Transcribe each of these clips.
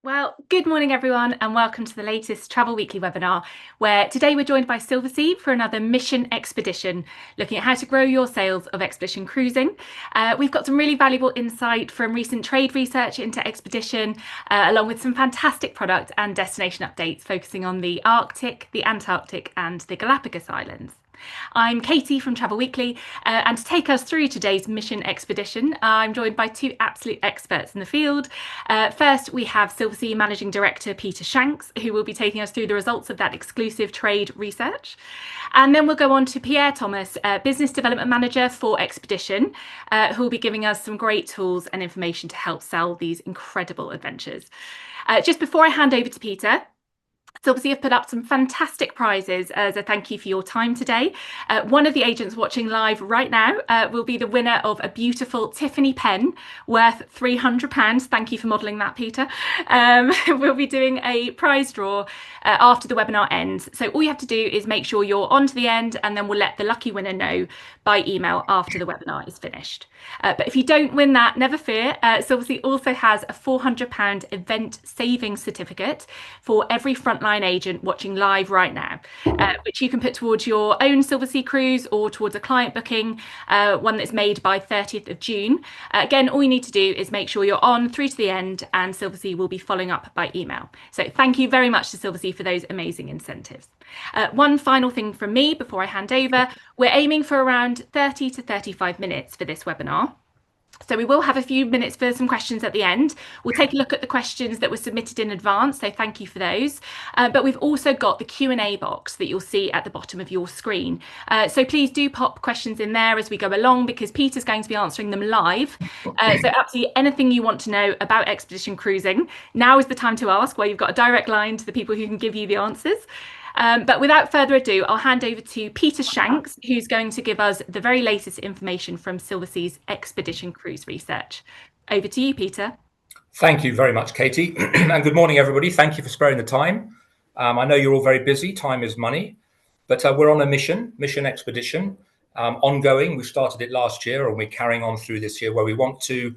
Well, good morning, everyone, and welcome to the latest Travel Weekly webinar, where today we're joined by Silversea for another mission expedition, looking at how to grow your sales of expedition cruising. We've got some really valuable insight from recent trade research into expedition, along with some fantastic product and destination updates focusing on the Arctic, the Antarctic, and the Galapagos Islands. I'm Katie from Travel Weekly, and to take us through today's mission expedition, I'm joined by two absolute experts in the field. First, we have Silversea Managing Director Peter Shanks, who will be taking us through the results of that exclusive trade research. And then we'll go on to Pierre Thomas, Business Development Manager for Expedition, who will be giving us some great tools and information to help sell these incredible adventures. Just before I hand over to Peter, Silversea have put up some fantastic prizes as a thank you for your time today. One of the agents watching live right now will be the winner of a beautiful Tiffany pen worth £300. Thank you for modelling that, Peter. We'll be doing a prize draw after the webinar ends. So all you have to do is make sure you're on to the end, and then we'll let the lucky winner know by email after the webinar is finished. But if you don't win that, never fear. Silversea also has a £400 event savings certificate for every frontline agent watching live right now, which you can put towards your own Silversea cruise or towards a client booking, one that's made by 30th of June. Again, all you need to do is make sure you're on through to the end, and Silversea will be following up by email. So thank you very much to Silversea for those amazing incentives. One final thing from me before I hand over, we're aiming for around 30 to 35 minutes for this webinar. So we will have a few minutes for some questions at the end. We'll take a look at the questions that were submitted in advance, so thank you for those. But we've also got the Q&A box that you'll see at the bottom of your screen. So please do pop questions in there as we go along, because Peter's going to be answering them live. So absolutely anything you want to know about expedition cruising, now is the time to ask, where you've got a direct line to the people who can give you the answers. But without further ado, I'll hand over to Peter Shanks, who's going to give us the very latest information from Silversea's expedition cruise research. Over to you, Peter. Thank you very much, Katie. And good morning, everybody. Thank you for sparing the time. I know you're all very busy. Time is money. But we're on a mission expedition, ongoing. We started it last year, and we're carrying on through this year, where we want to,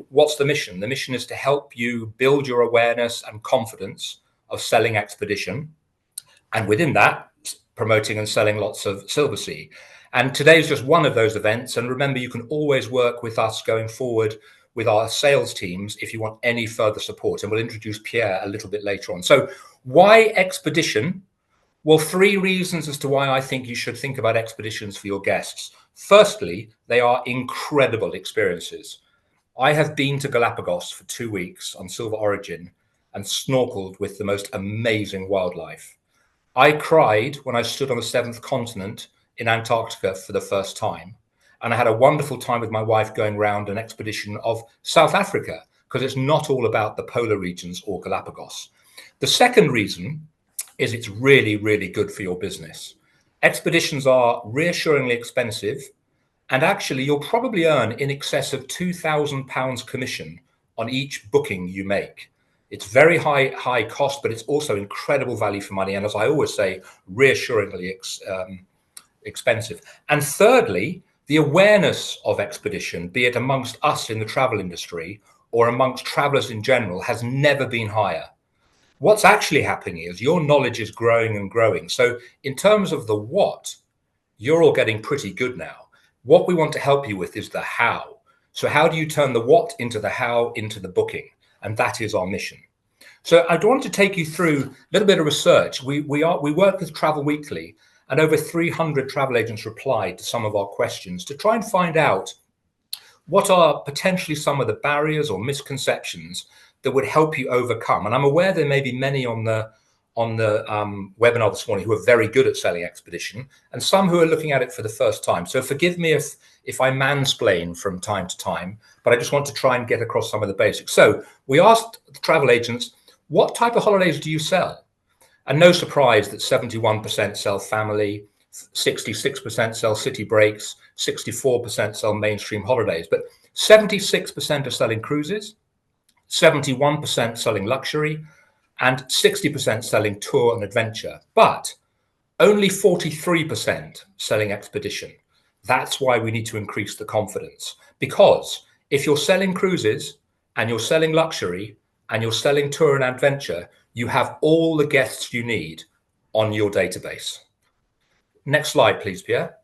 what's the mission? The mission is to help you build your awareness and confidence of selling expedition. And within that, promoting and selling lots of Silversea. And today is just one of those events. And remember, you can always work with us going forward with our sales teams if you want any further support. And we'll introduce Pierre a little bit later on. So why expedition? Well, 3 reasons as to why I think you should think about expeditions for your guests. Firstly, they are incredible experiences. I have been to Galapagos for 2 weeks on Silver Origin and snorkeled with the most amazing wildlife. I cried when I stood on the 7th continent in Antarctica for the first time. And I had a wonderful time with my wife going around an expedition of South Africa, because it's not all about the polar regions or Galapagos. The second reason is it's really, really good for your business. Expeditions are reassuringly expensive, and actually you'll probably earn in excess of £2,000 commission on each booking you make. It's very high cost, but it's also incredible value for money. And as I always say, reassuringly expensive. And thirdly, the awareness of expedition, be it amongst us in the travel industry or amongst travelers in general, has never been higher. What's actually happening is your knowledge is growing and growing. So in terms of the what, you're all getting pretty good now. What we want to help you with is the how. So how do you turn the what into the how into the booking? And that is our mission. So I want to take you through a little bit of research. We work with Travel Weekly, and over 300 travel agents replied to some of our questions to try and find out what are potentially some of the barriers or misconceptions that would help you overcome. And I'm aware there may be many on the webinar this morning who are very good at selling expedition, and some who are looking at it for the first time. So forgive me if I mansplain from time to time, but I just want to try and get across some of the basics. So we asked the travel agents, what type of holidays do you sell? And no surprise that 71% sell family, 66% sell city breaks, 64% sell mainstream holidays, but 76% are selling cruises, 71% selling luxury, and 60% selling tour and adventure, but only 43% selling expedition. That's why we need to increase the confidence, because if you're selling cruises and you're selling luxury and you're selling tour and adventure, you have all the guests you need on your database. Next slide, please, Pierre.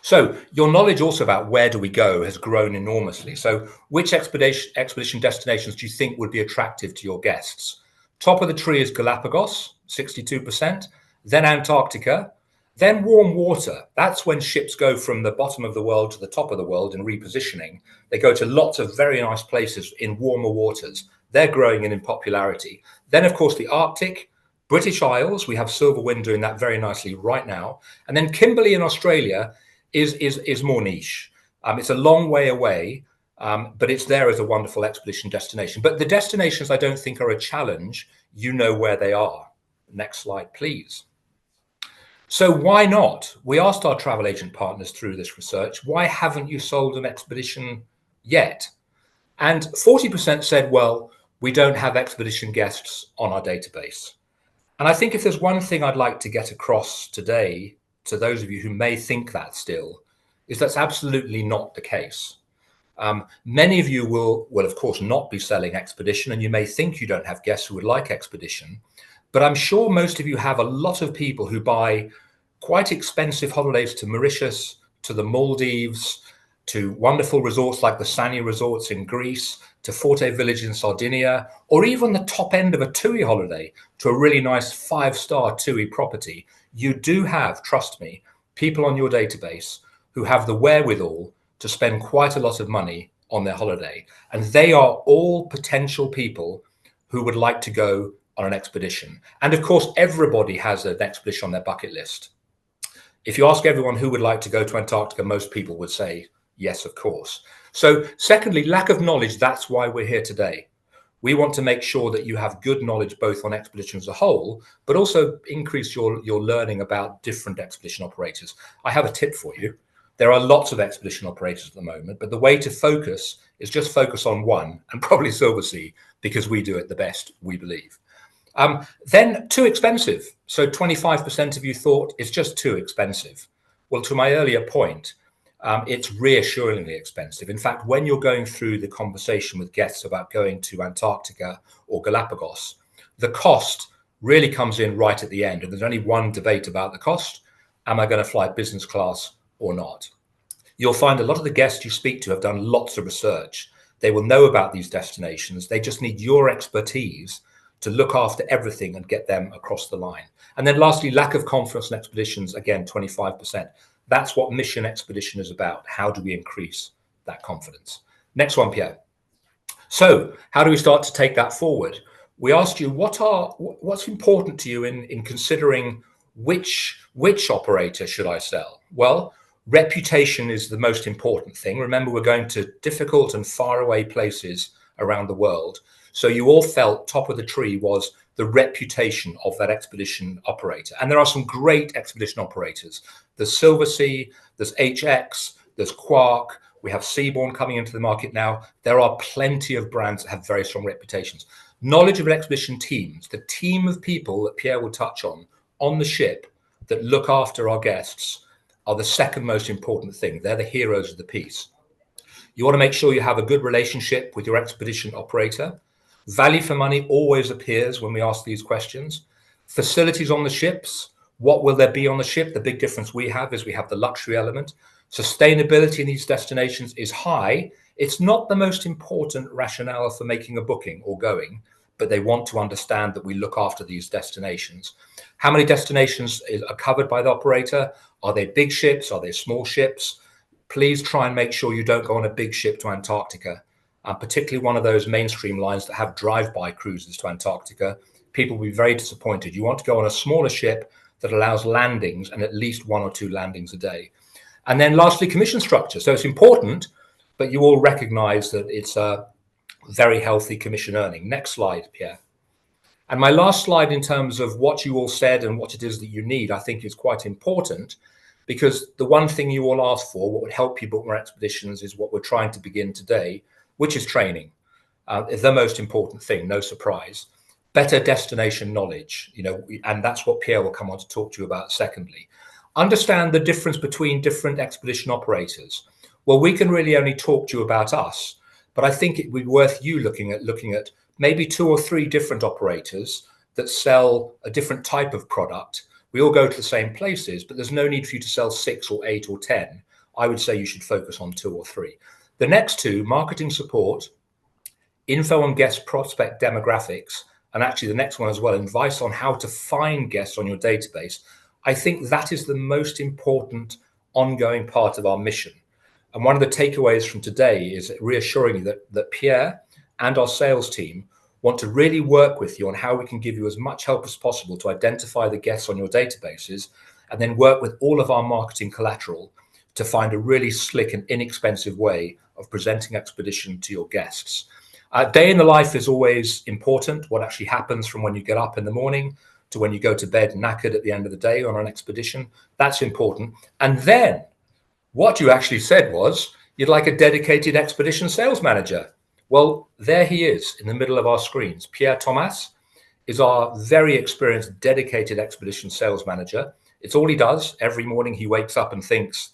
So your knowledge also about where do we go has grown enormously. So which expedition destinations do you think would be attractive to your guests? Top of the tree is Galapagos, 62%, then Antarctica, then warm water. That's when ships go from the bottom of the world to the top of the world in repositioning. They go to lots of very nice places in warmer waters. They're growing in popularity. Then, of course, the Arctic, British Isles. We have Silverwind doing that very nicely right now. And then Kimberley in Australia is more niche. It's a long way away, but it's there as a wonderful expedition destination. But the destinations I don't think are a challenge. You know where they are. Next slide, please. So why not? We asked our travel agent partners through this research, why haven't you sold an expedition yet? And 40% said, well, we don't have expedition guests on our database. And I think if there's one thing I'd like to get across today to those of you who may think that still, is that's absolutely not the case. Many of you will, of course, not be selling expedition, and you may think you don't have guests who would like expedition. But I'm sure most of you have a lot of people who buy quite expensive holidays to Mauritius, to the Maldives, to wonderful resorts like the Sani resorts in Greece, to Forte Village in Sardinia, or even the top end of a TUI holiday to a really nice 5-star TUI property. You do have, trust me, people on your database who have the wherewithal to spend quite a lot of money on their holiday. And they are all potential people who would like to go on an expedition. And of course, everybody has an expedition on their bucket list. If you ask everyone who would like to go to Antarctica, most people would say, yes, of course. So secondly, lack of knowledge, that's why we're here today. We want to make sure that you have good knowledge both on expedition as a whole, but also increase your learning about different expedition operators. I have a tip for you. There are lots of expedition operators at the moment, but the way to focus is just focus on one, and probably Silversea, because we do it the best, we believe. Then too expensive. So 25% of you thought it's just too expensive. Well, to my earlier point, it's reassuringly expensive. In fact, when you're going through the conversation with guests about going to Antarctica or Galapagos, the cost really comes in right at the end. And there's only one debate about the cost. Am I going to fly business class or not? You'll find a lot of the guests you speak to have done lots of research. They will know about these destinations. They just need your expertise to look after everything and get them across the line. And then lastly, lack of confidence in expeditions, again, 25%. That's what Mission Expedition is about. How do we increase that confidence? Next one, Pierre. So how do we start to take that forward? We asked you, what's important to you in considering which operator should I sell? Well, reputation is the most important thing. Remember, we're going to difficult and faraway places around the world. So you all felt top of the tree was the reputation of that expedition operator. And there are some great expedition operators. There's Silversea, there's HX, there's Quark. We have Seabourn coming into the market now. There are plenty of brands that have very strong reputations. Knowledge of expedition teams, the team of people that Pierre will touch on the ship that look after our guests, are the second most important thing. They're the heroes of the piece. You want to make sure you have a good relationship with your expedition operator. Value for money always appears when we ask these questions. Facilities on the ships. What will there be on the ship? The big difference we have is we have the luxury element. Sustainability in these destinations is high. It's not the most important rationale for making a booking or going, but they want to understand that we look after these destinations. How many destinations are covered by the operator? Are they big ships? Are they small ships? Please try and make sure you don't go on a big ship to Antarctica, particularly one of those mainstream lines that have drive-by cruises to Antarctica. People will be very disappointed. You want to go on a smaller ship that allows landings, and at least 1 or 2 landings a day. And then lastly, commission structure. So it's important, but you all recognize that it's a very healthy commission earning. Next slide, Pierre. And my last slide in terms of what you all said and what it is that you need, I think is quite important, because the one thing you all asked for, what would help you book more expeditions, is what we're trying to begin today, which is training. Is the most important thing, no surprise. Better destination knowledge, and that's what Pierre will come on to talk to you about secondly. Understand the difference between different expedition operators. Well, we can really only talk to you about us, but I think it would be worth you looking at maybe 2 or 3 different operators that sell a different type of product. We all go to the same places, but there's no need for you to sell 6 or 8 or 10. I would say you should focus on 2 or 3. The next 2, marketing support, info on guest prospect demographics, and actually the next one as well, advice on how to find guests on your database. I think that is the most important ongoing part of our mission. And one of the takeaways from today is reassuring you that Pierre and our sales team want to really work with you on how we can give you as much help as possible to identify the guests on your databases, and then work with all of our marketing collateral to find a really slick and inexpensive way of presenting Expedition to your guests. Day in the life is always important. What actually happens from when you get up in the morning to when you go to bed knackered at the end of the day on an expedition, that's important. And then what you actually said was you'd like a dedicated expedition sales manager. Well, there he is in the middle of our screens. Pierre Thomas is our very experienced, dedicated expedition sales manager. It's all he does. Every morning he wakes up and thinks,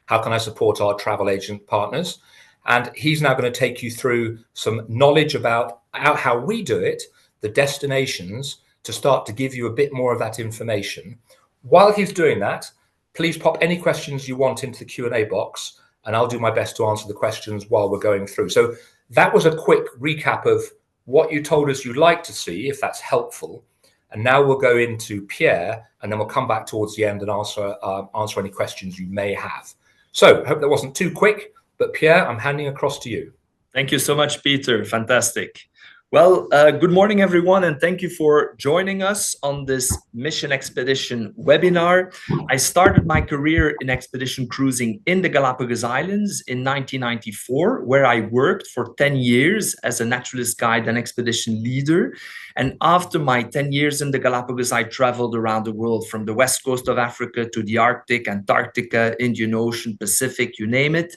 how can I support our travel agent partners? And he's now going to take you through some knowledge about how we do it, the destinations, to start to give you a bit more of that information. While he's doing that, please pop any questions you want into the Q&A box, and I'll do my best to answer the questions while we're going through. So that was a quick recap of what you told us you'd like to see, if that's helpful. And now we'll go into Pierre, and then we'll come back towards the end and answer any questions you may have. So I hope that wasn't too quick, but Pierre, I'm handing across to you. Thank you so much, Peter. Fantastic. Well, good morning, everyone, and thank you for joining us on this Mission Expedition webinar. I started my career in expedition cruising in the Galapagos Islands in 1994, where I worked for 10 years as a naturalist guide and expedition leader. And after my 10 years in the Galapagos, I traveled around the world from the west coast of Africa to the Arctic, Antarctica, Indian Ocean, Pacific, you name it.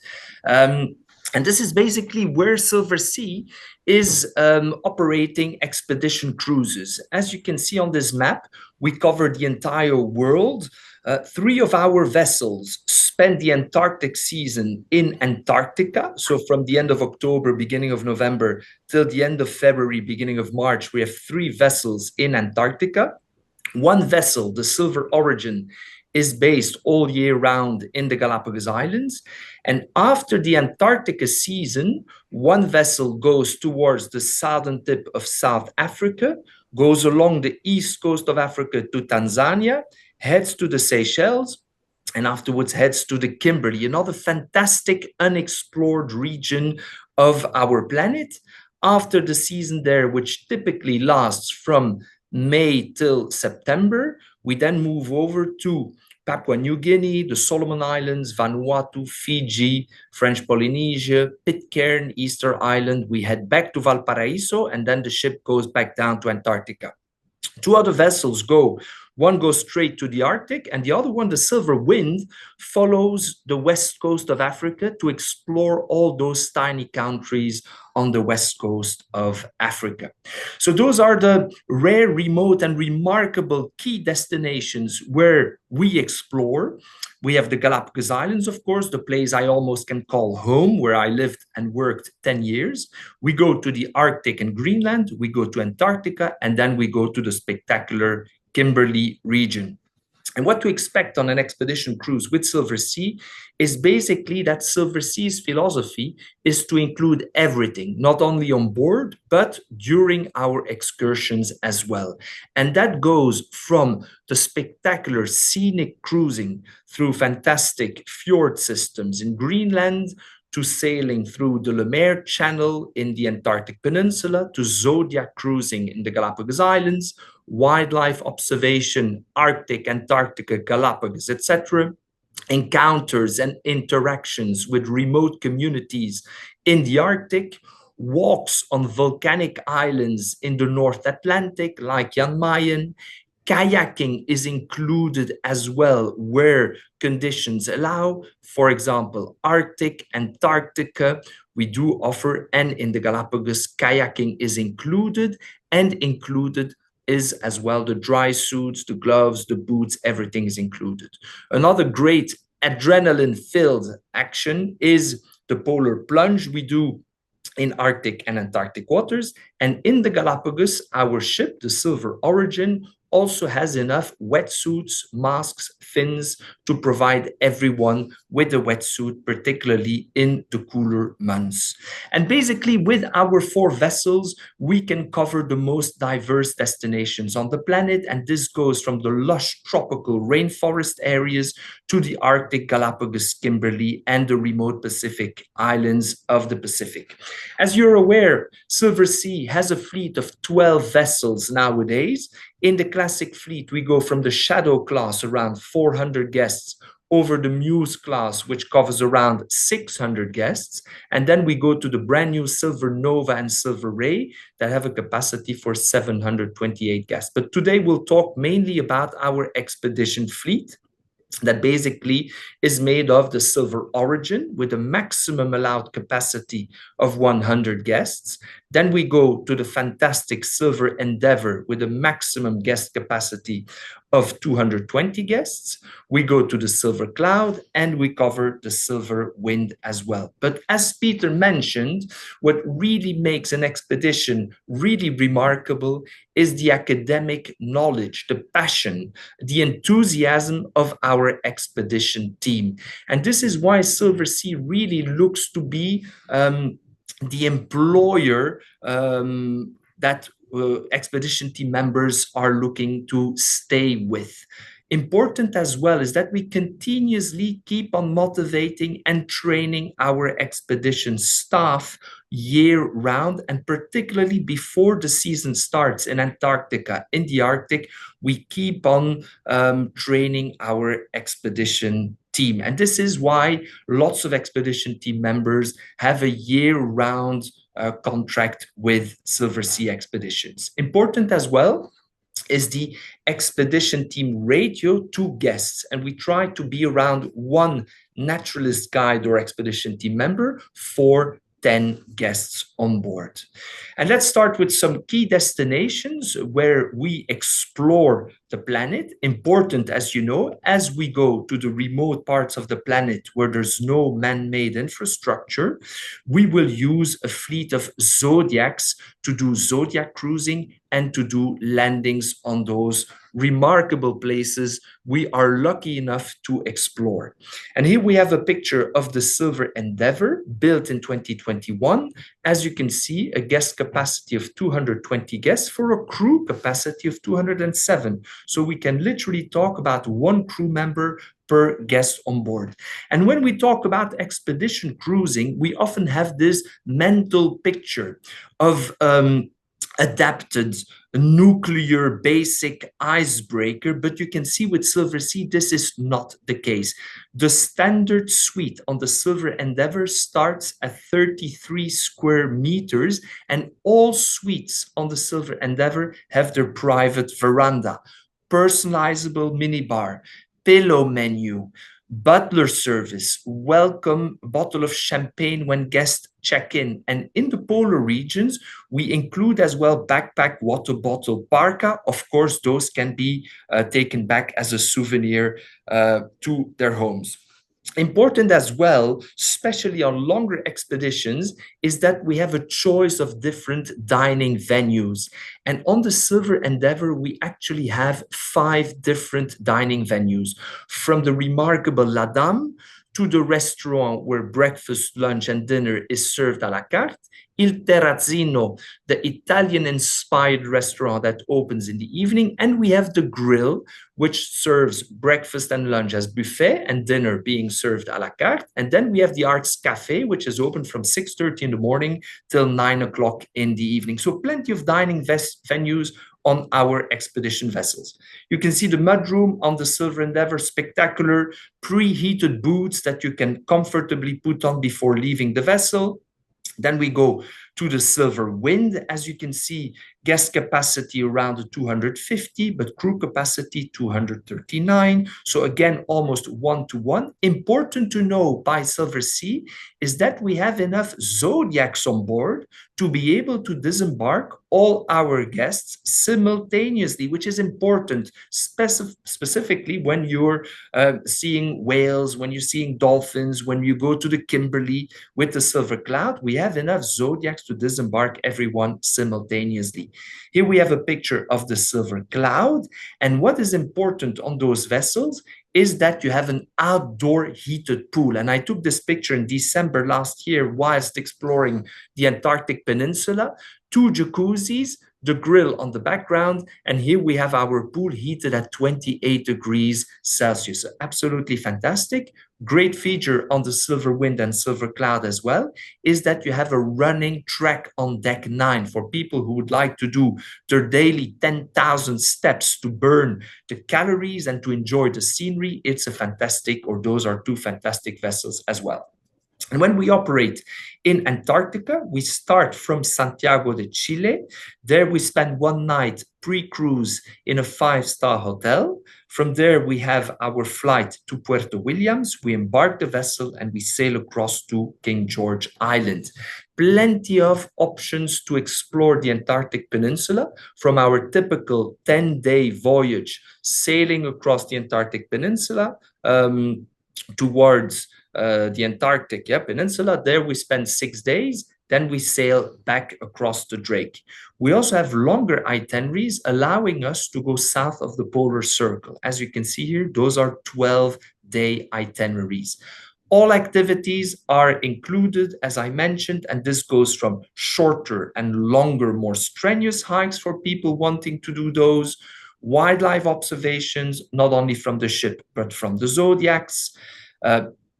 And this is basically where Silversea is operating expedition cruises. As you can see on this map, we cover the entire world. 3 of our vessels spend the Antarctic season in Antarctica. So from the end of October, beginning of November, till the end of February, beginning of March, we have 3 vessels in Antarctica. 1 vessel, the Silver Origin, is based all year round in the Galapagos Islands. And after the Antarctica season, 1 vessel goes towards the southern tip of South Africa, goes along the east coast of Africa to Tanzania, heads to the Seychelles, and afterwards heads to the Kimberley, another fantastic unexplored region of our planet. After the season there, which typically lasts from May till September, we then move over to Papua New Guinea, the Solomon Islands, Vanuatu, Fiji, French Polynesia, Pitcairn, Easter Island. We head back to Valparaiso, and then the ship goes back down to Antarctica. 2 other vessels go. One goes straight to the Arctic, and the other one, the Silver Wind, follows the west coast of Africa to explore all those tiny countries on the west coast of Africa. So those are the rare, remote, and remarkable key destinations where we explore. We have the Galapagos Islands, of course, the place I almost can call home, where I lived and worked 10 years. We go to the Arctic and Greenland, we go to Antarctica, and then we go to the spectacular Kimberley region. And what to expect on an expedition cruise with Silversea is basically that Silversea's philosophy is to include everything, not only on board, but during our excursions as well. And that goes from the spectacular scenic cruising through fantastic fjord systems in Greenland, to sailing through the Lemaire Channel in the Antarctic Peninsula, to zodiac cruising in the Galapagos Islands, wildlife observation, Arctic, Antarctica, Galapagos, etc., encounters and interactions with remote communities in the Arctic, walks on volcanic islands in the North Atlantic like Jan Mayen. Kayaking is included as well where conditions allow. For example, Arctic, Antarctica, we do offer, and in the Galapagos, kayaking is included, and included is as well the dry suits, the gloves, the boots, everything is included. Another great adrenaline-filled action is the polar plunge. We do in Arctic and Antarctic waters. And in the Galapagos, our ship, the Silver Origin, also has enough wetsuits, masks, fins to provide everyone with a wetsuit, particularly in the cooler months. And basically, with our 4 vessels, we can cover the most diverse destinations on the planet. And this goes from the lush tropical rainforest areas to the Arctic, Galapagos, Kimberley, and the remote Pacific islands of the Pacific. As you're aware, Silversea has a fleet of 12 vessels nowadays. In the classic fleet, we go from the Shadow class, around 400 guests, over the Muse class, which covers around 600 guests. And then we go to the brand new Silver Nova and Silver Ray that have a capacity for 728 guests. But today we'll talk mainly about our expedition fleet, that basically is made of the Silver Origin with a maximum allowed capacity of 100 guests. Then we go to the fantastic Silver Endeavour with a maximum guest capacity of 220 guests. We go to the Silver Cloud and we cover the Silver Wind as well. But as Peter mentioned, what really makes an expedition really remarkable is the academic knowledge, the passion, the enthusiasm of our expedition team. And this is why Silversea really looks to be the employer that expedition team members are looking to stay with. Important as well is that we continuously keep on motivating and training our expedition staff year round, and particularly before the season starts in Antarctica, in the Arctic, we keep on training our expedition team. And this is why lots of expedition team members have a year-round contract with Silversea Expeditions. Important as well is the expedition team ratio to guests, and we try to be around 1 naturalist guide or expedition team member for 10 guests on board. And let's start with some key destinations where we explore the planet. Important, as you know, as we go to the remote parts of the planet where there's no man-made infrastructure, we will use a fleet of Zodiacs to do Zodiac cruising and to do landings on those remarkable places we are lucky enough to explore. And here we have a picture of the Silver Endeavour, built in 2021. As you can see, a guest capacity of 220 guests for a crew capacity of 207. So we can literally talk about 1 crew member per guest on board. And when we talk about expedition cruising, we often have this mental picture of adapted nuclear basic icebreaker, but you can see with Silversea this is not the case. The standard suite on the Silver Endeavour starts at 33 square meters, and all suites on the Silver Endeavour have their private veranda, personalizable minibar, pillow menu, butler service, welcome bottle of champagne when guests check in. And in the polar regions, we include as well backpack, water bottle, parka. Of course, those can be taken back as a souvenir to their homes. Important as well, especially on longer expeditions, is that we have a choice of different dining venues. And on the Silver Endeavour, we actually have 5 different dining venues, from the remarkable La Dame to the restaurant where breakfast, lunch, and dinner is served à la carte, Il Terrazzino, the Italian-inspired restaurant that opens in the evening, and we have the Grill, which serves breakfast and lunch as buffet and dinner being served à la carte. And then we have the Arts Cafe, which is open from 6:30 in the morning till 9 o'clock in the evening. So plenty of dining venues on our expedition vessels. You can see the mudroom on the Silver Endeavour, spectacular preheated boots that you can comfortably put on before leaving the vessel. Then we go to the Silver Wind. As you can see, guest capacity around 250, but crew capacity 239. So again, almost 1-to-1. Important to know by Silversea is that we have enough Zodiacs on board to be able to disembark all our guests simultaneously, which is important, specifically when you're seeing whales, when you're seeing dolphins, when you go to the Kimberley with the Silver Cloud. We have enough Zodiacs to disembark everyone simultaneously. Here we have a picture of the Silver Cloud. And what is important on those vessels is that you have an outdoor heated pool. And I took this picture in December last year whilst exploring the Antarctic Peninsula. 2 jacuzzis, the grill on the background, and here we have our pool heated at 28 degrees Celsius. So absolutely fantastic. Great feature on the Silver Wind and Silver Cloud as well is that you have a running track on deck 9 for people who would like to do their daily 10,000 steps to burn the calories and to enjoy the scenery. It's a fantastic, or those are 2 fantastic vessels as well. And when we operate in Antarctica, we start from Santiago de Chile. There we spend 1 night pre-cruise in a 5-star hotel. From there, we have our flight to Puerto Williams. We embark the vessel and we sail across to King George Island. Plenty of options to explore the Antarctic Peninsula from our typical 10-day voyage, sailing across the Antarctic Peninsula towards the Antarctic Peninsula. There we spend 6 days. Then we sail back across the Drake. We also have longer itineraries allowing us to go south of the polar circle. As you can see here, those are 12-day itineraries. All activities are included, as I mentioned, and this goes from shorter and longer, more strenuous hikes for people wanting to do those, wildlife observations, not only from the ship, but from the Zodiacs,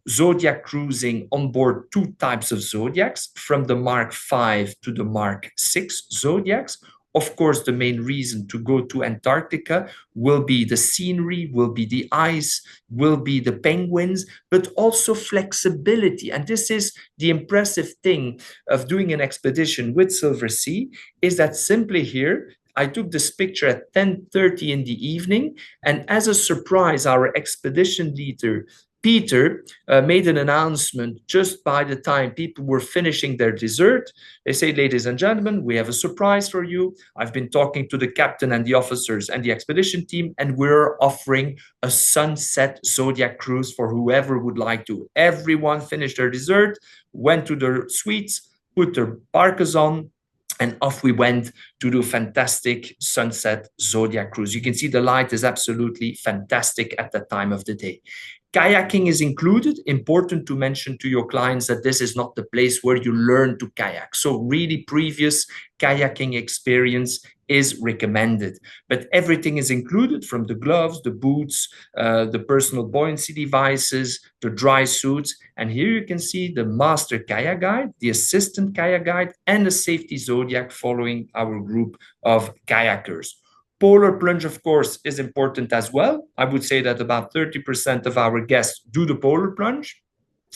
Zodiac cruising on board 2 types of Zodiacs, from the Mark V to the Mark VI Zodiacs. Of course, the main reason to go to Antarctica will be the scenery, will be the ice, will be the penguins, but also flexibility. And this is the impressive thing of doing an expedition with Silversea, is that simply here, I took this picture at 10:30 in the evening, and as a surprise, our expedition leader, Peter, made an announcement just by the time people were finishing their dessert. They say, ladies and gentlemen, we have a surprise for you. I've been talking to the captain and the officers and the expedition team, and we're offering a sunset Zodiac cruise for whoever would like to. Everyone finished their dessert, went to their suites, put their parkas on, and off we went to do fantastic sunset Zodiac cruise. You can see the light is absolutely fantastic at that time of the day. Kayaking is included. Important to mention to your clients that this is not the place where you learn to kayak. So really previous kayaking experience is recommended. But everything is included, from the gloves, the boots, the personal buoyancy devices, the dry suits. And here you can see the master kayak guide, the assistant kayak guide, and the safety Zodiac following our group of kayakers. Polar plunge, of course, is important as well. I would say that about 30% of our guests do the polar plunge.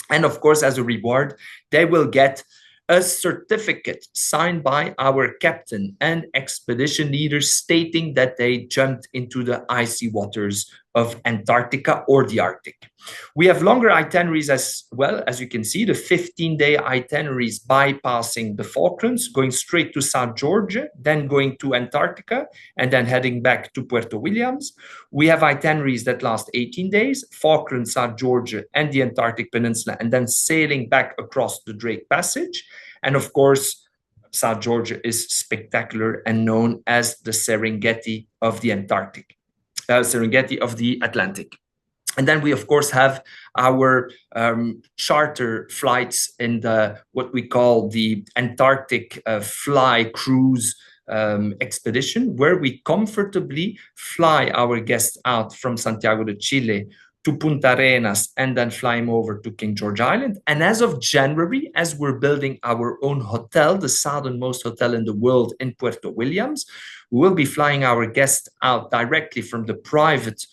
And of course, as a reward, they will get a certificate signed by our captain and expedition leaders stating that they jumped into the icy waters of Antarctica or the Arctic. We have longer itineraries as well. As you can see, the 15-day itineraries bypassing the Falklands, going straight to South Georgia, then going to Antarctica, and then heading back to Puerto Williams. We have itineraries that last 18 days, Falklands, South Georgia, and the Antarctic Peninsula, and then sailing back across the Drake Passage. And of course, South Georgia is spectacular and known as the Serengeti of the Antarctic. Serengeti of the Atlantic. And then we, of course, have our charter flights in the what we call the Antarctic Fly Cruise expedition, where we comfortably fly our guests out from Santiago de Chile to Punta Arenas and then fly him over to King George Island. And as of January, as we're building our own hotel, the southernmost hotel in the world in Puerto Williams, we will be flying our guests out directly from the private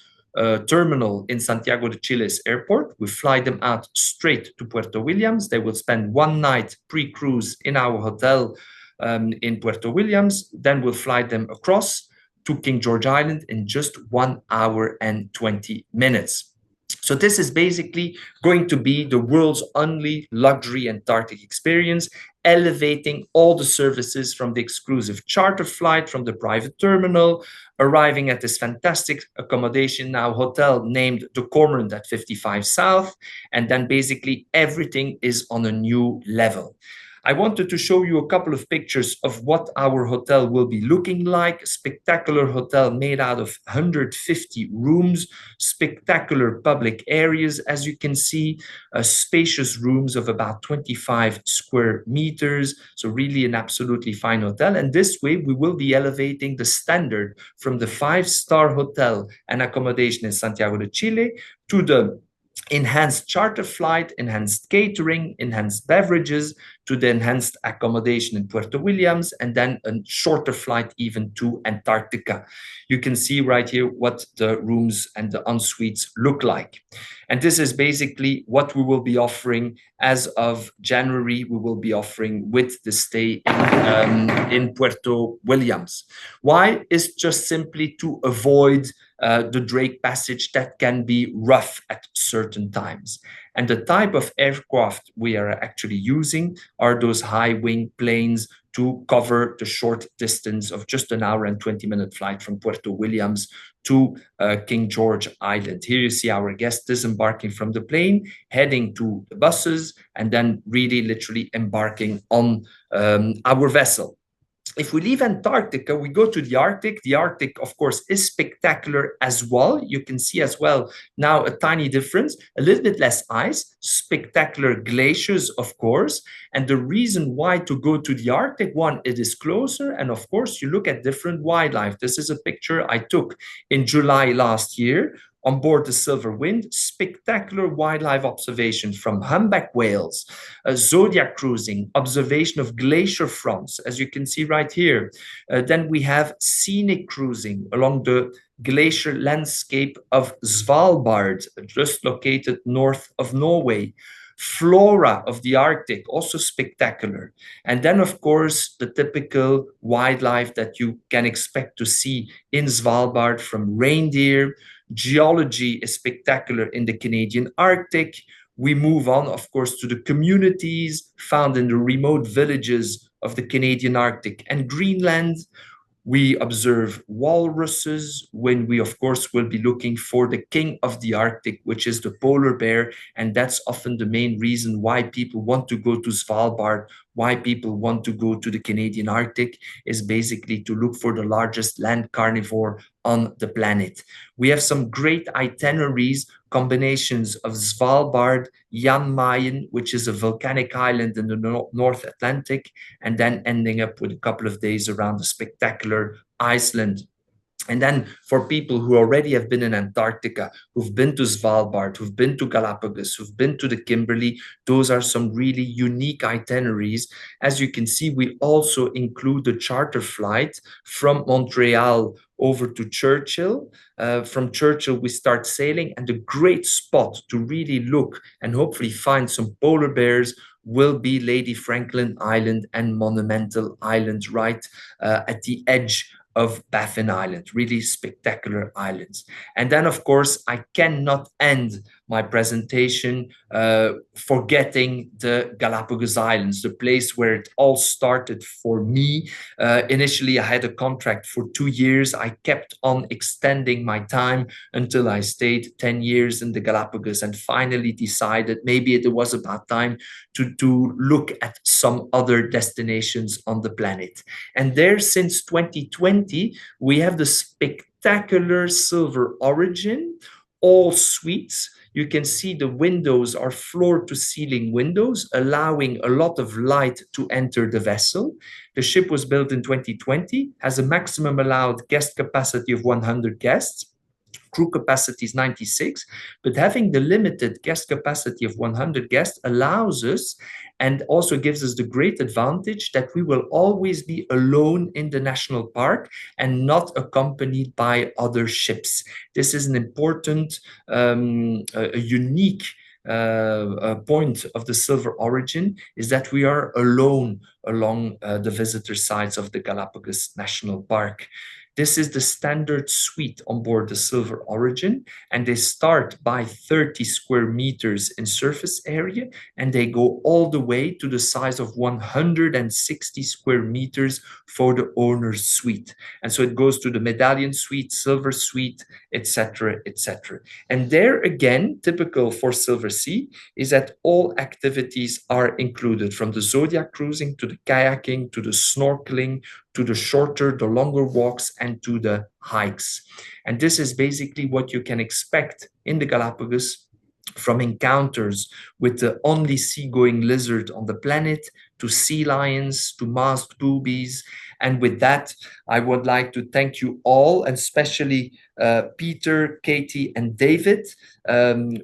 terminal in Santiago de Chile's airport. We fly them out straight to Puerto Williams. They will spend one night pre-cruise in our hotel in Puerto Williams. Then we'll fly them across to King George Island in just 1 hour and 20 minutes. So this is basically going to be the world's only luxury Antarctic experience, elevating all the services from the exclusive charter flight, from the private terminal, arriving at this fantastic accommodation now hotel named the Cormorant at 55 South, and then basically everything is on a new level. I wanted to show you a couple of pictures of what our hotel will be looking like. A spectacular hotel made out of 150 rooms, spectacular public areas, as you can see, spacious rooms of about 25 square meters. So really an absolutely fine hotel. And this way we will be elevating the standard from the 5-star hotel and accommodation in Santiago de Chile to the enhanced charter flight, enhanced catering, enhanced beverages, to the enhanced accommodation in Puerto Williams, and then a shorter flight even to Antarctica. You can see right here what the rooms and the en-suites look like. And this is basically what we will be offering as of January. We will be offering with the stay in Puerto Williams. Why? Is just simply to avoid the Drake Passage that can be rough at certain times. And the type of aircraft we are actually using are those high-wing planes to cover the short distance of just 1 hour and 20-minute flight from Puerto Williams to King George Island. Here you see our guests disembarking from the plane, heading to the buses, and then really literally embarking on our vessel. If we leave Antarctica, we go to the Arctic. The Arctic, of course, is spectacular as well. You can see as well now a tiny difference, a little bit less ice, spectacular glaciers, of course. And the reason why to go to the Arctic, one, it is closer. And of course, you look at different wildlife. This is a picture I took in July last year on board the Silver Wind. Spectacular wildlife observation from humpback whales, zodiac cruising, observation of glacier fronts, as you can see right here. Then we have scenic cruising along the glacier landscape of Svalbard, just located north of Norway. Flora of the Arctic, also spectacular. And then, of course, the typical wildlife that you can expect to see in Svalbard, from reindeer. Geology is spectacular in the Canadian Arctic. We move on, of course, to the communities found in the remote villages of the Canadian Arctic and Greenland. We observe walruses when we, of course, will be looking for the king of the Arctic, which is the polar bear. And that's often the main reason why people want to go to Svalbard, why people want to go to the Canadian Arctic, is basically to look for the largest land carnivore on the planet. We have some great itineraries, combinations of Svalbard, Jan Mayen, which is a volcanic island in the North Atlantic, and then ending up with a couple of days around the spectacular Iceland. And then for people who already have been in Antarctica, who've been to Svalbard, who've been to Galapagos, who've been to the Kimberley, those are some really unique itineraries. As you can see, we also include a charter flight from Montreal over to Churchill. From Churchill, we start sailing, and a great spot to really look and hopefully find some polar bears will be Lady Franklin Island and Monumental Island, right at the edge of Baffin Island. Really spectacular islands. And then, of course, I cannot end my presentation forgetting the Galapagos Islands, the place where it all started for me. Initially, I had a contract for 2 years. I kept on extending my time until I stayed 10 years in the Galapagos, and finally decided maybe it was about time to look at some other destinations on the planet. And there, since 2020, we have the spectacular Silver Origin, all suites. You can see the windows are floor-to-ceiling windows, allowing a lot of light to enter the vessel. The ship was built in 2020, has a maximum allowed guest capacity of 100 guests. crew capacity is 96, but having the limited guest capacity of 100 guests allows us and also gives us the great advantage that we will always be alone in the national park and not accompanied by other ships. This is an important, a unique point of the Silver Origin, is that we are alone along the visitor sites of the Galapagos National Park. This is the standard suite on board the Silver Origin, and they start by 30 square meters in surface area, and they go all the way to the size of 160 square meters for the owner's suite. And so it goes to the Medallion Suite, Silver Suite, etc., etc. And there again, typical for Silversea, is that all activities are included, from the Zodiac cruising to the kayaking to the snorkeling to the shorter, the longer walks, and to the hikes. And this is basically what you can expect in the Galapagos, from encounters with the only seagoing lizard on the planet, to sea lions, to masked boobies. And with that, I would like to thank you all, and especially Peter, Katie, and David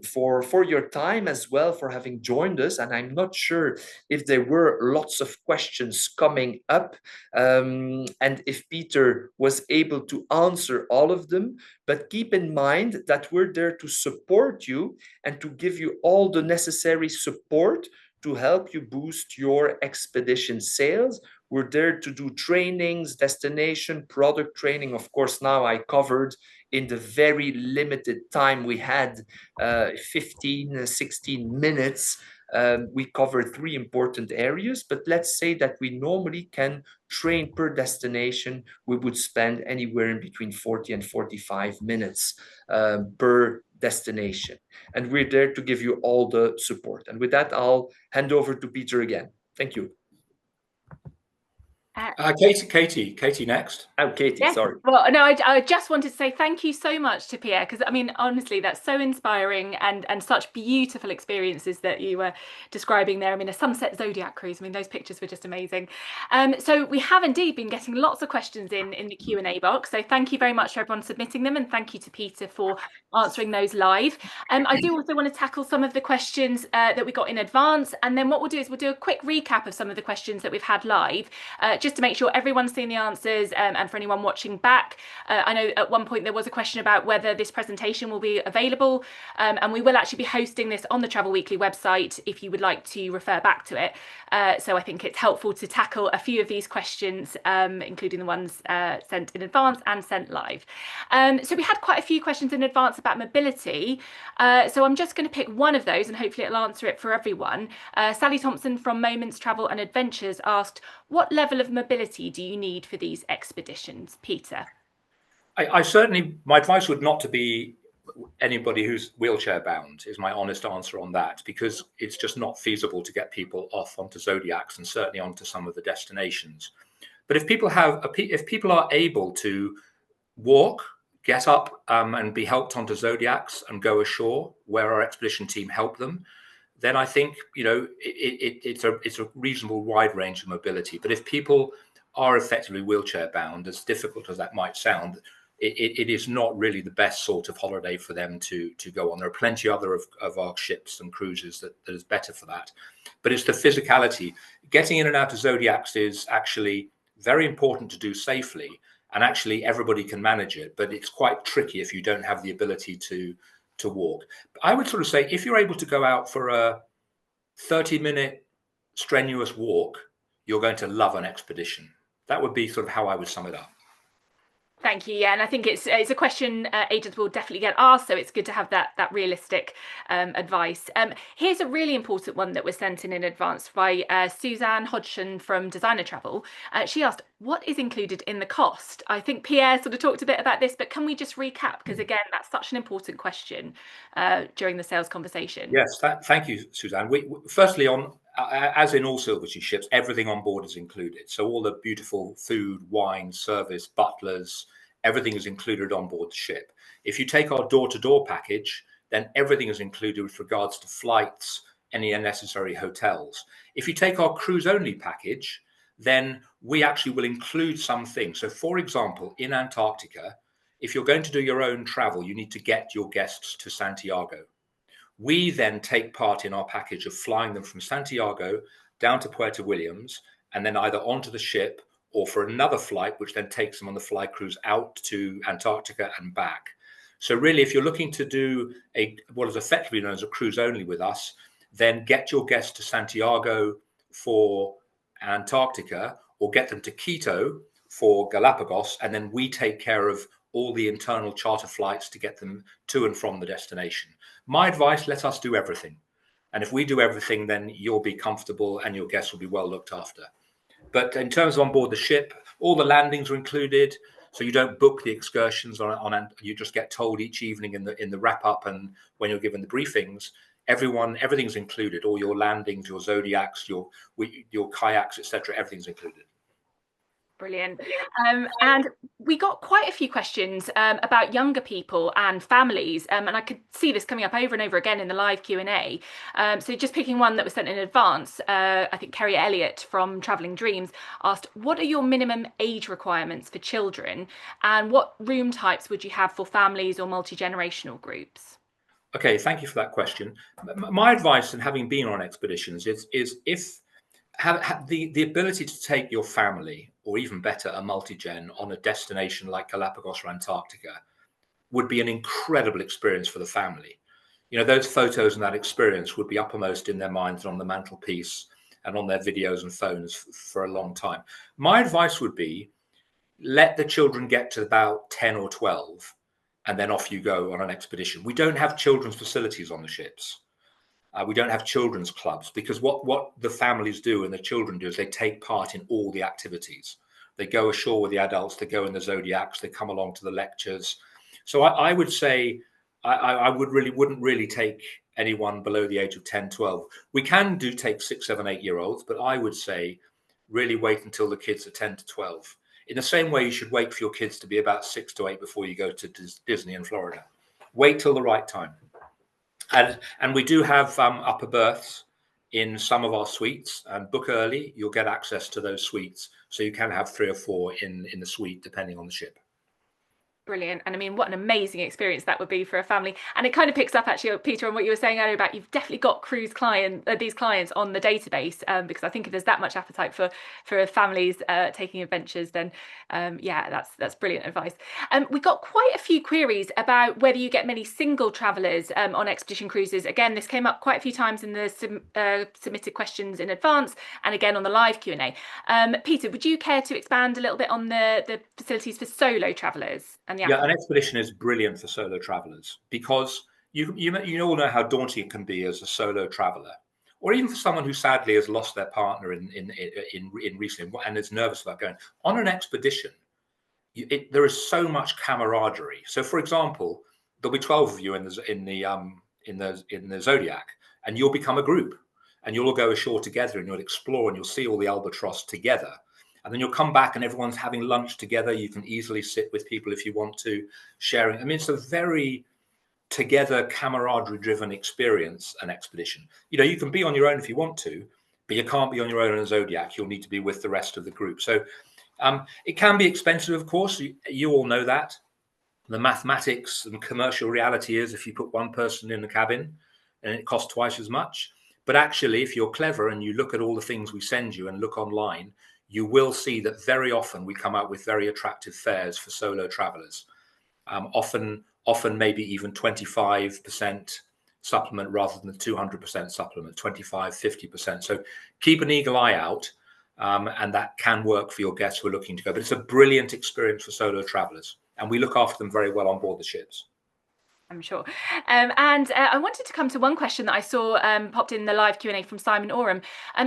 for your time as well, for having joined us. And I'm not sure if there were lots of questions coming up, and if Peter was able to answer all of them. But keep in mind that we're there to support you and to give you all the necessary support to help you boost your expedition sales. We're there to do trainings, destination, product training. Of course, now I covered in the very limited time we had, 15, 16 minutes, we covered 3 important areas. But let's say that we normally can train per destination. We would spend anywhere in between 40 and 45 minutes per destination. And we're there to give you all the support. And with that, I'll hand over to Peter again. Thank you. Katie next. Oh, Katie, yes. sorry. Well, no, I just wanted to say thank you so much to Pierre, because I mean, honestly, that's so inspiring and such beautiful experiences that you were describing there. I mean, a sunset Zodiac cruise. I mean, those pictures were just amazing. So we have indeed been getting lots of questions in the Q&A box. So thank you very much for everyone submitting them, and thank you to Peter for answering those live. I do also want to tackle some of the questions that we got in advance, and then what we'll do is we'll do a quick recap of some of the questions that we've had live, just to make sure everyone's seen the answers, and for anyone watching back. I know at one point there was a question about whether this presentation will be available, and we will actually be hosting this on the Travel Weekly website if you would like to refer back to it. So I think it's helpful to tackle a few of these questions, including the ones sent in advance and sent live. So we had quite a few questions in advance about mobility. So I'm just going to pick one of those, and hopefully it'll answer it for everyone. Sally Thompson from Moments Travel and Adventures asked, what level of mobility do you need for these expeditions, Peter? I certainly, my advice would not to be anybody who's wheelchair bound, is my honest answer on that, because it's just not feasible to get people off onto Zodiacs and certainly onto some of the destinations. But if people are able to walk, get up and be helped onto Zodiacs and go ashore where our expedition team help them, then I think, you know, it's a reasonable wide range of mobility. But if people are effectively wheelchair bound, as difficult as that might sound, it is not really the best sort of holiday for them to go on. There are plenty other of our ships and cruises that is better for that. But it's the physicality. Getting in and out of Zodiacs is actually very important to do safely, and actually everybody can manage it, but it's quite tricky if you don't have the ability to walk. I would sort of say, if you're able to go out for a 30-minute strenuous walk, you're going to love an expedition. That would be sort of how I would sum it up. Thank you. Yeah, and I think it's a question agents will definitely get asked, so it's good to have that realistic advice. Here's a really important one that was sent in advance by Suzanne Hodgson from Designer Travel. She asked, what is included in the cost? I think Pierre sort of talked a bit about this, but can we just recap? Because again, that's such an important question during the sales conversation. Yes, thank you, Suzanne. Firstly, as in all Silversea ships, everything on board is included. So all the beautiful food, wine, service, butlers, everything is included on board the ship. If you take our door-to-door package, then everything is included with regards to flights, any unnecessary hotels. If you take our cruise-only package, then we actually will include some things. So, for example, in Antarctica, if you're going to do your own travel, you need to get your guests to Santiago. We then take part in our package of flying them from Santiago down to Puerto Williams, and then either onto the ship or for another flight, which then takes them on the fly cruise out to Antarctica and back. So really, if you're looking to do what is effectively known as a cruise only with us, then get your guests to Santiago for Antarctica, or get them to Quito for Galapagos, and then we take care of all the internal charter flights to get them to and from the destination. My advice, let us do everything. And if we do everything, then you'll be comfortable and your guests will be well looked after. But in terms of on board the ship, all the landings are included. So you don't book the excursions you just get told each evening in the wrap up, and when you're given the briefings, everything's included. All your landings, your zodiacs, your kayaks, etc. Everything's included. Brilliant. And we got quite a few questions about younger people and families, and I could see this coming up over and over again in the live Q&A. So just picking one that was sent in advance, I think Kerry Elliott from Travelling Dreams asked, what are your minimum age requirements for children, and what room types would you have for families or multi-generational groups? Okay, thank you for that question. My advice, and having been on expeditions, is if have the ability to take your family, or even better, a multi-gen, on a destination like Galapagos or Antarctica would be an incredible experience for the family. You know, those photos and that experience would be uppermost in their minds and on the mantelpiece and on their videos and phones for a long time. My advice would be, let the children get to about 10 or 12, and then off you go on an expedition. We don't have children's facilities on the ships. We don't have children's clubs, because what the families do and the children do is they take part in all the activities. They go ashore with the adults, they go in the zodiacs, they come along to the lectures. So I would say I wouldn't really take anyone below the age of 10, 12. We can take 6, 7, 8-year-olds, but I would say really wait until the kids are 10 to 12. In the same way, you should wait for your kids to be about 6 to 8 before you go to Disney in Florida. Wait till the right time. And we do have upper berths in some of our suites, and book early, you'll get access to those suites. So you can have 3 or 4 in the suite, depending on the ship. Brilliant. And I mean, what an amazing experience that would be for a family. And it kind of picks up actually, Peter, on what you were saying earlier about, you've definitely got these clients on the database, because I think if there's that much appetite for families taking adventures, then yeah, that's brilliant advice. We got quite a few queries about whether you get many single travellers on expedition cruises. Again, this came up quite a few times in the submitted questions in advance, and again on the live Q&A. Peter, would you care to expand a little bit on the facilities for solo travellers? Yeah, an expedition is brilliant for solo travelers, because you all know how daunting it can be as a solo traveler, or even for someone who sadly has lost their partner in recently and is nervous about going on an expedition. There is so much camaraderie. So, for example, there'll be 12 of you in the Zodiac, and you'll become a group, and you'll all go ashore together, and you'll explore, and you'll see all the albatross together. And then you'll come back and everyone's having lunch together. You can easily sit with people if you want to, sharing. I mean, it's a very together, camaraderie-driven experience, an expedition. You know, you can be on your own if you want to, but you can't be on your own in a Zodiac. You'll need to be with the rest of the group. So it can be expensive, of course. You all know that. The mathematics and commercial reality is, if you put one person in the cabin, and it costs twice as much. But actually, if you're clever and you look at all the things we send you and look online, you will see that very often we come out with very attractive fares for solo travelers. Often maybe even 25% supplement rather than the 200% supplement, 25, 50%. So keep an eagle eye out, and that can work for your guests who are looking to go. But it's a brilliant experience for solo travelers, and we look after them very well on board the ships. I'm sure. And I wanted to come to one question that I saw popped in the live Q&A from Simon Oram.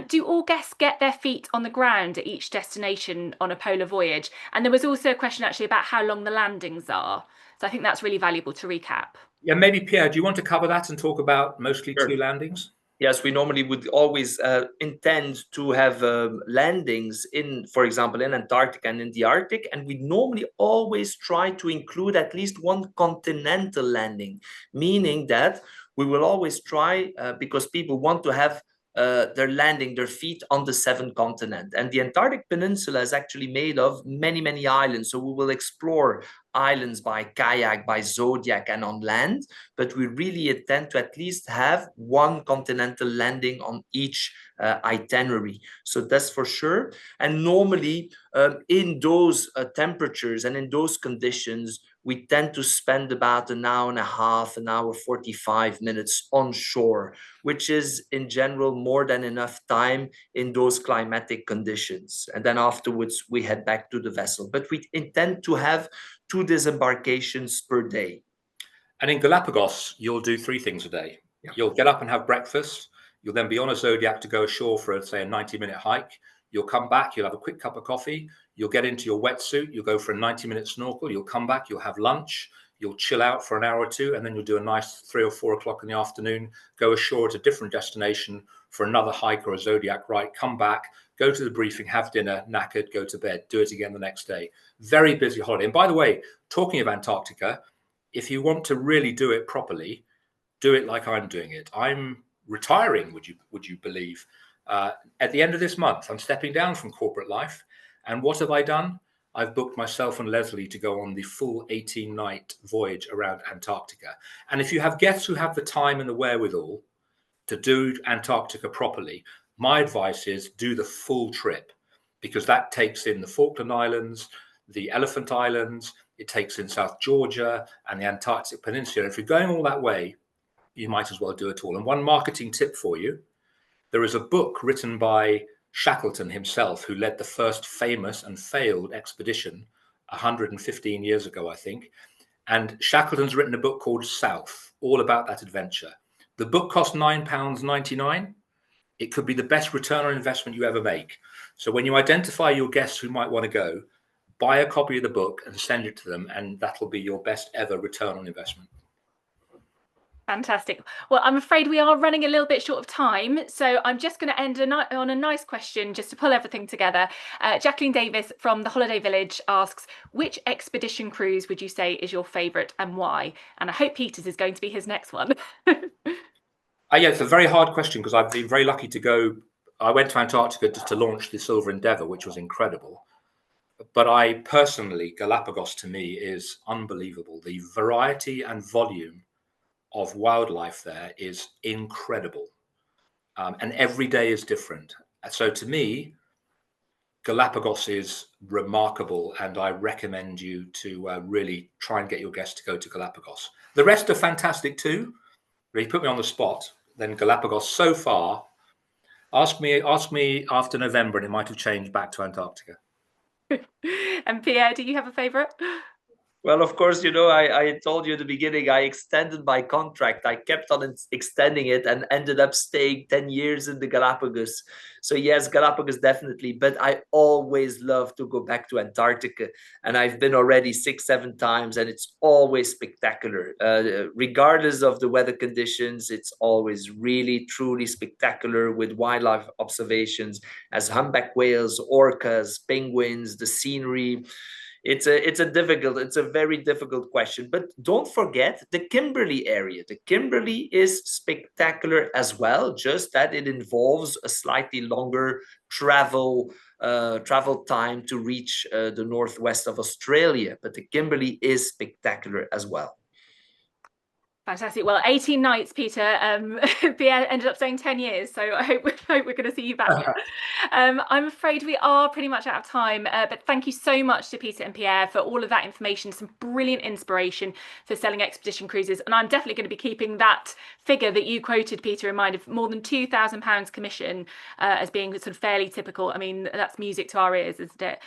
Do all guests get their feet on the ground at each destination on a polar voyage? And there was also a question actually about how long the landings are. So I think that's really valuable to recap. Yeah, maybe Pierre, do you want to cover that and talk about mostly Sure. 2 landings? Yes, we normally would always intend to have landings in, for example, in Antarctica and in the Arctic, and we normally always try to include at least one continental landing, meaning that we will always try, because people want to have they're landing their feet on the seventh continent. And the Antarctic Peninsula is actually made of many, many islands. So we will explore islands by kayak, by zodiac, and on land, but we really intend to at least have one continental landing on each itinerary. So that's for sure. And normally in those temperatures and in those conditions, we tend to spend about an hour and a half, an hour 45 minutes on shore, which is in general more than enough time in those climatic conditions. And then afterwards, we head back to the vessel. But we intend to have 2 disembarkations per day. And in Galapagos, you'll do 3 things a day. Yeah. You'll get up and have breakfast. You'll then be on a Zodiac to go ashore for, say, a 90-minute hike. You'll come back, you'll have a quick cup of coffee. You'll get into your wetsuit. You'll go for a 90-minute snorkel. You'll come back, you'll have lunch. You'll chill out for an hour or 2, and then you'll do a nice 3 or 4 o'clock in the afternoon, go ashore at a different destination for another hike or a Zodiac ride, come back, go to the briefing, have dinner, knackered, go to bed, do it again the next day. Very busy holiday. And by the way, talking of Antarctica, if you want to really do it properly, do it like I'm doing it. I'm retiring, would you believe? At the end of this month, I'm stepping down from corporate life. And what have I done? I've booked myself and Leslie to go on the full 18-night voyage around Antarctica. And if you have guests who have the time and the wherewithal to do Antarctica properly, my advice is do the full trip, because that takes in the Falkland Islands, the Elephant Islands, it takes in South Georgia and the Antarctic Peninsula. If you're going all that way, you might as well do it all. And one marketing tip for you, there is a book written by Shackleton himself, who led the first famous and failed expedition 115 years ago, I think. And Shackleton's written a book called South, all about that adventure. The book cost £9.99. It could be the best return on investment you ever make. So when you identify your guests who might want to go, buy a copy of the book and send it to them, and that'll be your best ever return on investment. Fantastic. Well, I'm afraid we are running a little bit short of time, so I'm just going to end on a nice question just to pull everything together. Jacqueline Davis from the Holiday Village asks, which expedition cruise would you say is your favourite and why? And I hope Peter's is going to be his next one. Yeah, it's a very hard question because I've been very lucky to go. I went to Antarctica just to launch the Silver Endeavour, which was incredible. But I personally, Galapagos to me is unbelievable. The variety and volume of wildlife there is incredible. And every day is different. So to me, Galapagos is remarkable, and I recommend you to really try and get your guests to go to Galapagos. The rest are fantastic too. If you put me on the spot, then Galapagos so far, ask me after November and it might have changed back to Antarctica. And Pierre, do you have a favourite? Well, of course, you know, I told you at the beginning, I extended my contract. I kept on extending it and ended up staying 10 years in the Galapagos. So yes, Galapagos definitely, but I always love to go back to Antarctica. And I've been already 6-7 times, and it's always spectacular. Regardless of the weather conditions, it's always really, truly spectacular with wildlife observations as humpback whales, orcas, penguins, the scenery. It's a very difficult question, but don't forget the Kimberley area. The Kimberley is spectacular as well, just that it involves a slightly longer travel time to reach the northwest of Australia. But the Kimberley is spectacular as well. Fantastic. Well, 18 nights, Peter. Pierre ended up staying 10 years, so I hope we're going to see you back. I'm afraid we are pretty much out of time, but thank you so much to Peter and Pierre for all of that information, some brilliant inspiration for selling expedition cruises. And I'm definitely going to be keeping that figure that you quoted, Peter, in mind of more than £2,000 commission as being sort of fairly typical. I mean, that's music to our ears, isn't it?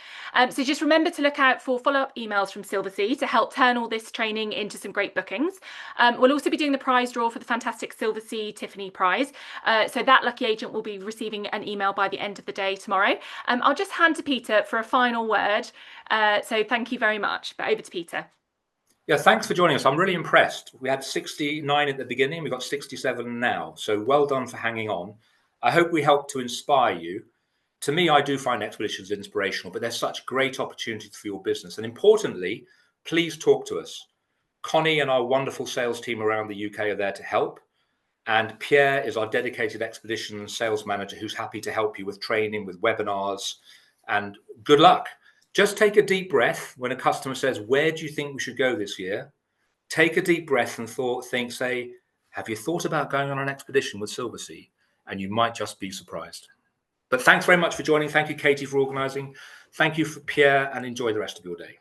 So just remember to look out for follow-up emails from Silversea to help turn all this training into some great bookings. We'll also be doing the prize draw for the fantastic Silversea Tiffany prize. So that lucky agent will be receiving an email by the end of the day tomorrow. I'll just hand to Peter for a final word. So thank you very much. But over to Peter. Yeah, thanks for joining us. I'm really impressed. We had 69 at the beginning. We've got 67 now. So well done for hanging on. I hope we helped to inspire you. To me, I do find expeditions inspirational, but there's such great opportunities for your business. And importantly, please talk to us. Connie and our wonderful sales team around the UK are there to help. And Pierre is our dedicated expedition sales manager who's happy to help you with training, with webinars, and good luck. Just take a deep breath when a customer says, where do you think we should go this year? Take a deep breath and say, have you thought about going on an expedition with Silversea? And you might just be surprised. But thanks very much for joining. Thank you, Katie, for organising. Thank you, for Pierre, and enjoy the rest of your day.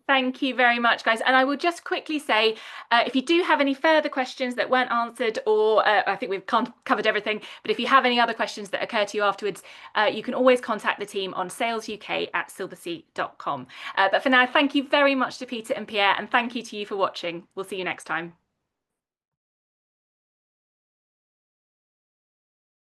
Thank you very much, guys. And I will just quickly say, if you do have any further questions that weren't answered, or I think we've covered everything, but if you have any other questions that occur to you afterwards, you can always contact the team on salesuk@silversea.com. But for now, thank you very much to Peter and Pierre, and thank you to you for watching. We'll see you next time.